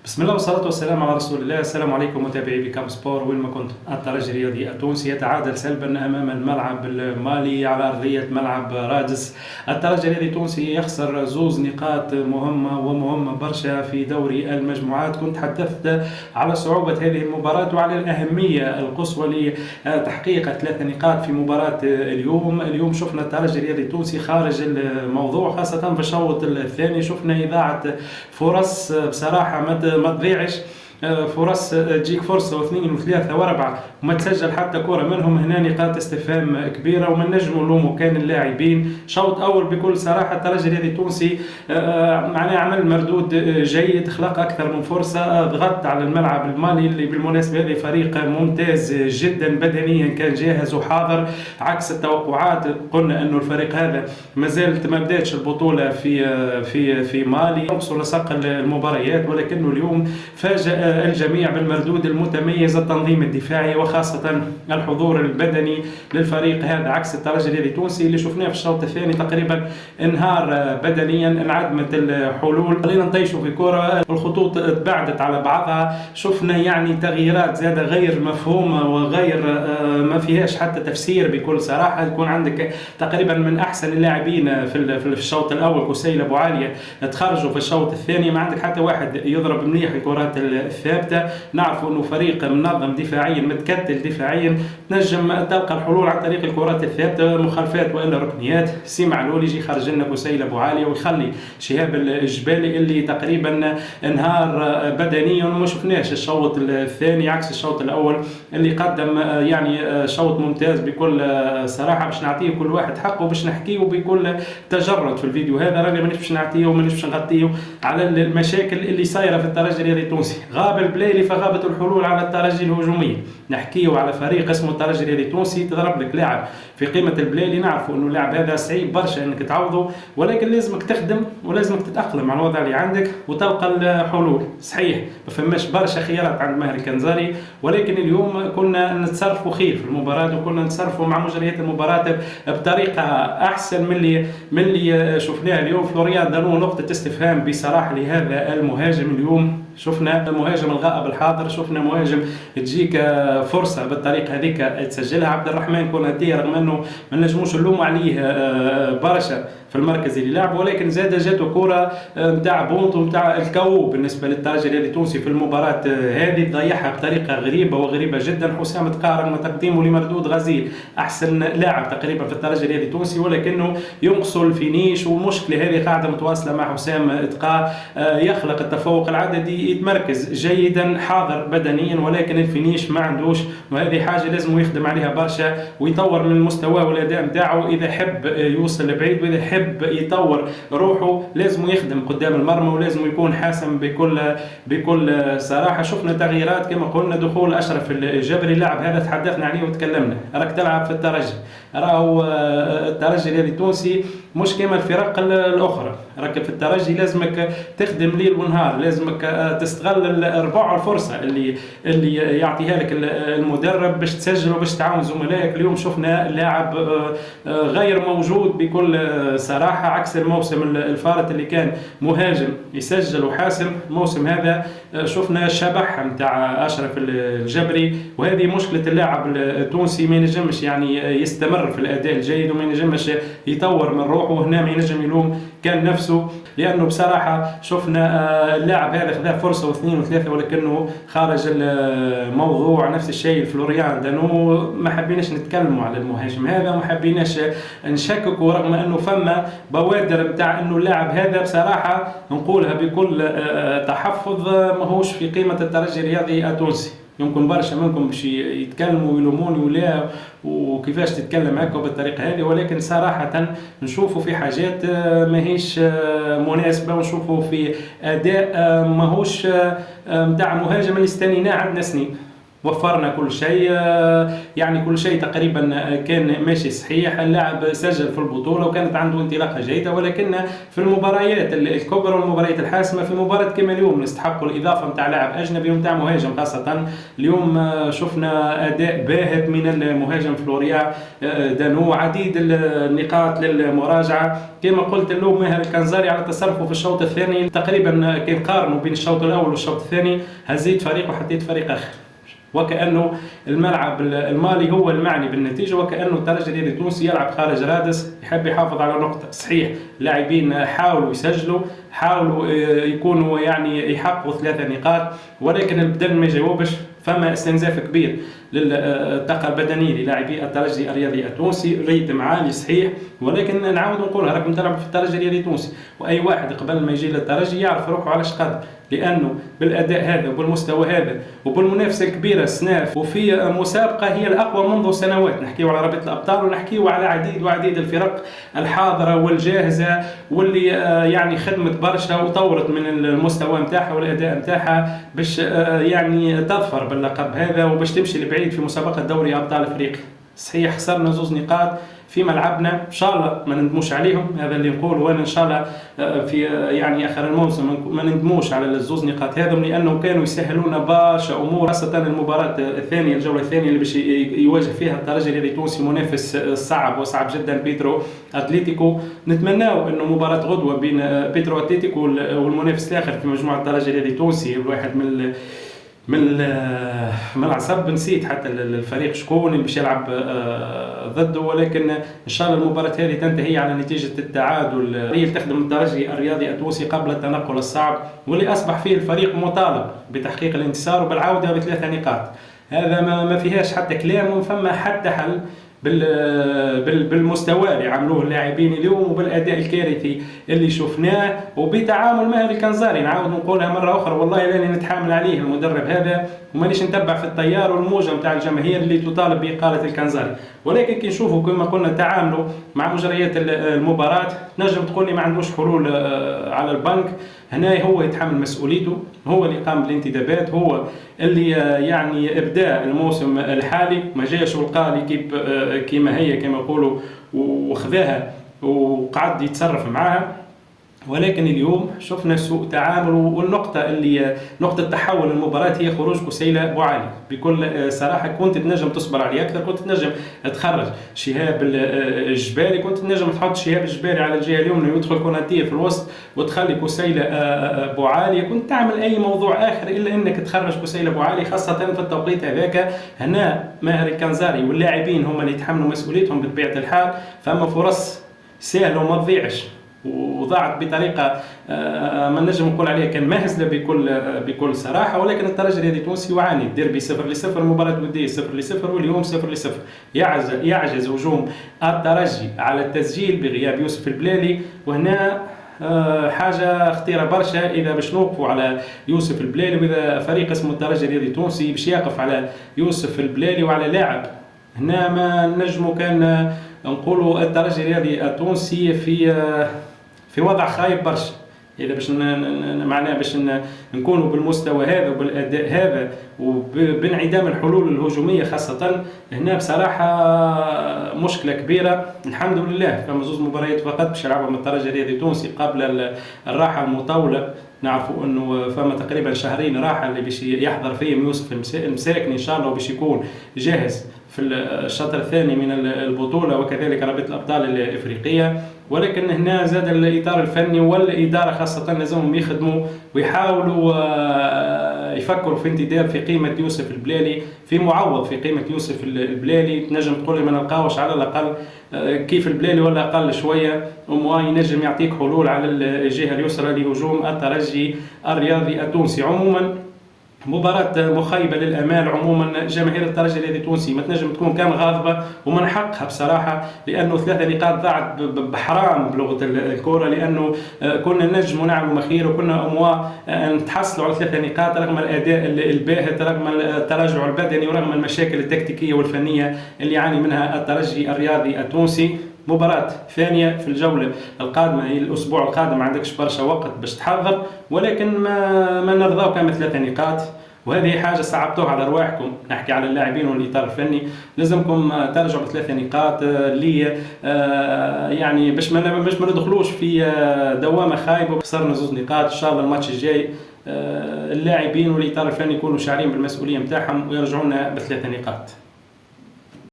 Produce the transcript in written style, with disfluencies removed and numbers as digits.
بسم الله والصلاة والسلام على رسول الله. السلام عليكم متابعي بكام سبور وين ما كنتم. الترجي الرياضي التونسي يتعادل سلبا أمام الملعب المالي على أرضية ملعب رادس. الترجي الرياضي التونسي يخسر زوز نقاط مهمة برشا في دوري المجموعات. كنت حدثت على صعوبة هذه المباراة وعلى الأهمية القصوى لتحقيق 3 نقاط في مباراة اليوم شفنا الترجي الرياضي التونسي خارج الموضوع، خاصة في الشوط الثاني شفنا إذاعة فرص بصراحة ما تضيعش. فرص تجيك فرصه واثنين وثلاثه واربعه وما تسجل حتى كره منهم. هنا نقاط استفهام كبيره ومن نجم نلوموا كان اللاعبين. شوط اول بكل صراحه الترجي الرياضي التونسي معناه عمل مردود جيد، خلق اكثر من فرصه، ضغط على الملعب المالي اللي بالمناسبه هذا فريق ممتاز جدا بدنيا، كان جاهز وحاضر عكس التوقعات. قلنا انه الفريق هذا ما زالت ما بداتش البطوله في مالي، يوصل لساق المباريات، ولكنه اليوم فاجأ الجميع بالمردود المتميز، التنظيم الدفاعي وخاصة الحضور البدني للفريق هذا، عكس الترجي الرياضي التونسي اللي شفناه في الشوط الثاني تقريبا انهار بدنيا، انعدمت الحلول، خلينا نطيشوا في كرة، الخطوط تبعدت على بعضها، شفنا يعني تغييرات زادة غير مفهومة وغير ما فيهاش حتى تفسير بكل صراحة. يكون عندك تقريبا من احسن اللاعبين في الشوط الاول كسيل ابو عالية تخرجوا في الشوط الثاني، ما عندك حتى واحد يضرب مليح الكرات ثابته. نعرفوا انه فريق منظم دفاعيا متكتل دفاعيا، تنجم تلقى الحلول عن طريق الكرات الثابته، مخالفات والا ركنيات. سي معلول يجي خرج لنا كسيل ابو عاليه ويخلي شهاب الجبالي اللي تقريبا انهار بدنيا، وما شفناش الشوط الثاني عكس الشوط الاول اللي قدم يعني شوط ممتاز بكل صراحه. باش نعطيه كل واحد حقه، باش نحكيه بكل تجرد في الفيديو هذا، رانا مانيش باش نعطيه ومانيش باش نغطيه على المشاكل اللي صايره في الترجي الرياضي التونسي. غاب البلايلي فغابت الحلول على الترجي الهجوميه. نحكيه على فريق اسمه الترجي الرياضي التونسي، تضرب لك لاعب في قيمه البلايلي، نعرفوا انه اللاعب هذا صعيب برشا انك تعوضه، ولكن لازمك تخدم ولازمك تتاقلم على الوضع اللي عندك وتلقى الحلول. صحيح ما فماش برشا خيارات عند ماهر الكنزاري، ولكن اليوم كنا نتصرفوا خير في المباراه، وكنا نتصرفوا مع مجريات المباراه بطريقه احسن من اللي شفناها اليوم. فلوريان دانو نقطه استفهام بصراحه لهذا المهاجم. اليوم شفنا مهاجم الغائب الحاضر، شفنا مهاجم تجيك فرصه بالطريقه هذيك تسجلها. عبد الرحمن كوناتي رغم انه ما نجموش نلوموا عليه برشا في المركز اللي لعب، ولكن زاد جاته كره نتاع بونط ونتاع الكو بالنسبه للترجي الرياضي التونسي في المباراه هذه، ضيعها بطريقه غريبه جدا. حسام تقارن تقديمه لمردود غزيل احسن لاعب تقريبا في الترجي الرياضي التونسي، ولكنه ينقص الفينيش، والمشكله هذه قاعده متواصله مع حسام تقا، يخلق التفوق العددي، يتمركز جيدا حاضر بدنيا، ولكن الفينيش ما عندوش، وهذه حاجه لازم يخدم عليها برشا ويطور من المستوى والاداء نتاعو اذا حب يوصل لبعيد، واذا حب يطور روحه لازم يخدم قدام المرمى ولازم يكون حاسم بكل صراحه. شفنا تغييرات كما قلنا، دخول اشرف الجبري، اللاعب هذا تحدثنا عليه وتكلمنا، راك تلعب في الترجي، راهو الترجي الرياضي التونسي مش كما الفرق الاخرى، راك في الترجي لازمك تخدم ليل ونهار، لازمك تستغل الربع الفرصه اللي يعطيها لك المدرب باش تسجل وباش تعاون زملائك. اليوم شفنا لاعب غير موجود بكل صراحه، عكس الموسم الفارط اللي كان مهاجم يسجل وحاسم. الموسم هذا شفنا الشبح نتاع اشرف الجبري، وهذه مشكله اللاعب التونسي، ما ينجمش يعني يستمر في الاداء الجيد وما ينجمش يطور من روحه. وهنا ما ينجم يلوم كان نفسه، لانه بصراحه شفنا اللاعب هذا خذا فرصه واثنين وثلاثه ولكنه خارج الموضوع. نفس الشيء فلوريان دانو، ما حبيناش نتكلموا على المهاجم هذا وما حبيناش نشككوا، رغم انه فما بوادر نتاع انه اللاعب هذا بصراحه نقولها بكل تحفظ ماهوش في قيمه الترجي الرياضي التونسي. يمكن برشا منكم باش يتكلموا ويلوموني ولا وكيفاش تتكلم هكا بالطريقه هذه، ولكن صراحه نشوفوا في حاجات ماهيش مناسبه، ونشوفوا في اداء ماهوش نتاع مهاجم اللي استنيناه عندنا سنين. وفرنا كل شيء، يعني كل شيء تقريبا كان ماشي صحيح. اللاعب سجل في البطولة وكانت عنده انطلاقة جيدة، ولكن في المباريات الكبرى والمباريات الحاسمة، في مباراة كما اليوم نستحقوا الإضافة متاع لاعب أجنبي ومتاع مهاجم خاصة. اليوم شفنا أداء باهت من المهاجم فلوريا دانو، عديد النقاط للمراجعة. كما قلت له ماهر الكنزاري على تصرفه في الشوط الثاني، تقريبا كان قارنوا بين الشوط الأول والشوط الثاني، هزيت فريق وحطيت فريق آخر، وكأنه الملعب المالي هو المعني بالنتيجة، وكأنه الترجي الرياضي التونسي يلعب خارج رادس، يحب يحافظ على نقطة. صحيح اللاعبين حاولوا يسجلوا، حاولوا يكونوا يعني يحققوا 3 نقاط، ولكن البدن ما جاوبش. فما استنزاف كبير للطاقة البدنية للاعبي الترجي الرياضي التونسي، ريتم عالي صحيح، ولكن نعاود نقولها راكم تلعبوا في الترجي الرياضي التونسي، واي واحد قبل ما يجي للترجي يعرف روحه على قدر، لانه بالاداء هذا وبالمستوى هذا وبالمنافسه الكبيره السناف، وفي مسابقه هي الاقوى منذ سنوات، نحكيو على رابطه الابطال ونحكيو على عديد الفرق الحاضره والجاهزه واللي يعني خدمت برشا وطورت من المستوى نتاعها والاداء نتاعها باش يعني تظفر باللقب هذا وباش تمشي لبعيد في مسابقه دوري ابطال افريقيا. صحيح خسرنا 2 نقاط في ملعبنا، ان شاء الله ما نندموش عليهم، هذا اللي نقول، وانا ان شاء الله في يعني اخر الموسم ما نندموش على ال2 نقاط هذم، لانه كانوا يسهلونا برشا امور، خاصه المباراه الثانيه، الجوله الثانيه اللي باش يواجه فيها الترجي الرياضي التونسي منافس صعب وصعب جدا بيترو اتليتيكو. نتمناو انه مباراه غدوه بين بيترو اتليتيكو والمنافس الاخر في مجموعه الترجي الرياضي التونسي، الواحد من العصب نسيت حتى الفريق شكون اللي باش يلعب ضده، ولكن ان شاء الله المباراه هذه تنتهي على نتيجه التعادل اللي تخدم الترجي الرياضي التونسي قبل التنقل الصعب، واللي اصبح فيه الفريق مطالب بتحقيق الانتصار وبالعوده ب3 نقاط. هذا ما فيهاش حتى كلام، وفما حتى حل بالمستوى اللي عملوه اللاعبين اليوم وبالاداء الكارثي اللي شفناه وبتعامل ماهر الكنزاري. نعاود نقولها مره اخرى، والله لاني نتحامل عليه المدرب هذا ومانيش نتبع في التيار والموجه نتاع الجماهير اللي تطالب باقاله الكنزاري، ولكن كي نشوفوا كما قلنا تعاملوا مع مجريات المباراه، تنجم تقول لي ما عندوش حلول على البنك. هنا هو يتحمل مسؤوليته، هو اللي قام بالانتدابات، هو اللي يعني ابدا الموسم الحالي، ما جاش ولقى ليكيب كيما هي كما يقولوا وخذاها وقعد يتصرف معاها. ولكن اليوم شفنا سوء تعامل، والنقطة اللي نقطة تحول المباراة هي خروج كسيلة بوعلي. بكل صراحة كنت تنجم تصبر عليه أكثر، كنت تنجم تخرج شهاب الجبالي، كنت تنجم تحط شهاب الجبالي على الجهة اليمنى ويدخل كوناتيه في الوسط وتخلي كسيلة بوعلي، كنت تعمل أي موضوع آخر إلا أنك تخرج كسيلة بوعلي، خاصة في التوقيت هذاك. هنا ماهر الكنزاري واللاعبين هم اللي يتحملوا مسؤوليتهم بطبيعة الحال، فما فرص سهلة وما تضيعش، وضاعت بطريقه ما نجم نقول عليها كان مهزله بكل صراحه. ولكن الترجي الرياضي التونسي يعاني، الديربي 0-0، مباراه وديه 0-0، واليوم 0-0. يعجز هجوم الترجي على التسجيل بغياب يوسف البلالي، وهنا حاجه خطيره برشا اذا باش نوقفوا على يوسف البلالي، واذا فريق اسمه الترجي الرياضي التونسي باش يقف على يوسف البلالي وعلى لاعب. هنا ما نجموا كان نقولوا الترجي الرياضي التونسي في وضع خايب برشا، اذا باش معناها باش نكونوا بالمستوى هذا وبالاداء هذا وبانعدام الحلول الهجوميه خاصه. هنا بصراحه مشكله كبيره. الحمد لله كما 2 مباريات فقط باش يلعبهم الترجي الرياضي التونسي قبل الراحه المطوله. نعرفوا انه فما تقريبا 2 شهر راحه اللي باش يحضر فيهم يوسف المساكني ان شاء الله، وباش يكون جاهز في الشطر الثاني من البطوله، وكذلك رابطه الابطال الافريقيه. ولكن هنا زاد الاطار الفني والاداره خاصه لازمهم يخدموا ويحاولوا يفكروا في انتداب في قيمه يوسف البلالي، في معوض في قيمه يوسف البلالي. تنجم تقول لي ما نلقاوش على الاقل كيف البلالي ولا اقل شويه، وما ينجم يعطيك حلول على الجهه اليسرى لهجوم الترجي الرياضي التونسي. عموما مباراة مخيبة للأمال. عموما جماهير الترجي الرياضي التونسي ما تنجم تكون كان غاضبة ومن حقها بصراحة، لأنه 3 نقاط ضاعت بحرام بلغة الكرة، لأنه كنا نجم ونعمل مخير وكنا نتحصلوا على 3 نقاط رغم الأداء الباهت، رغم التراجع البدني، ورغم المشاكل التكتيكية والفنية اللي يعاني منها الترجي الرياضي التونسي. مباراة ثانية في الجولة القادمة، هي الأسبوع القادم، ما عندكش برشا وقت باش تحضر، ولكن ما نرضاو كما 3 نقاط. وهذه حاجه صعبتوها على رواحكم. نحكي على اللاعبين والاطار الفني، لازمكم ترجعوا ب3 نقاط اللي يعني باش ما ندخلوش في دوامه خايبه. خسرنا 2 نقاط، ان شاء الله الماتش الجاي اللاعبين والاطار الفني يكونوا شاعرين بالمسؤوليه نتاعهم ويرجعونا ب3 نقاط.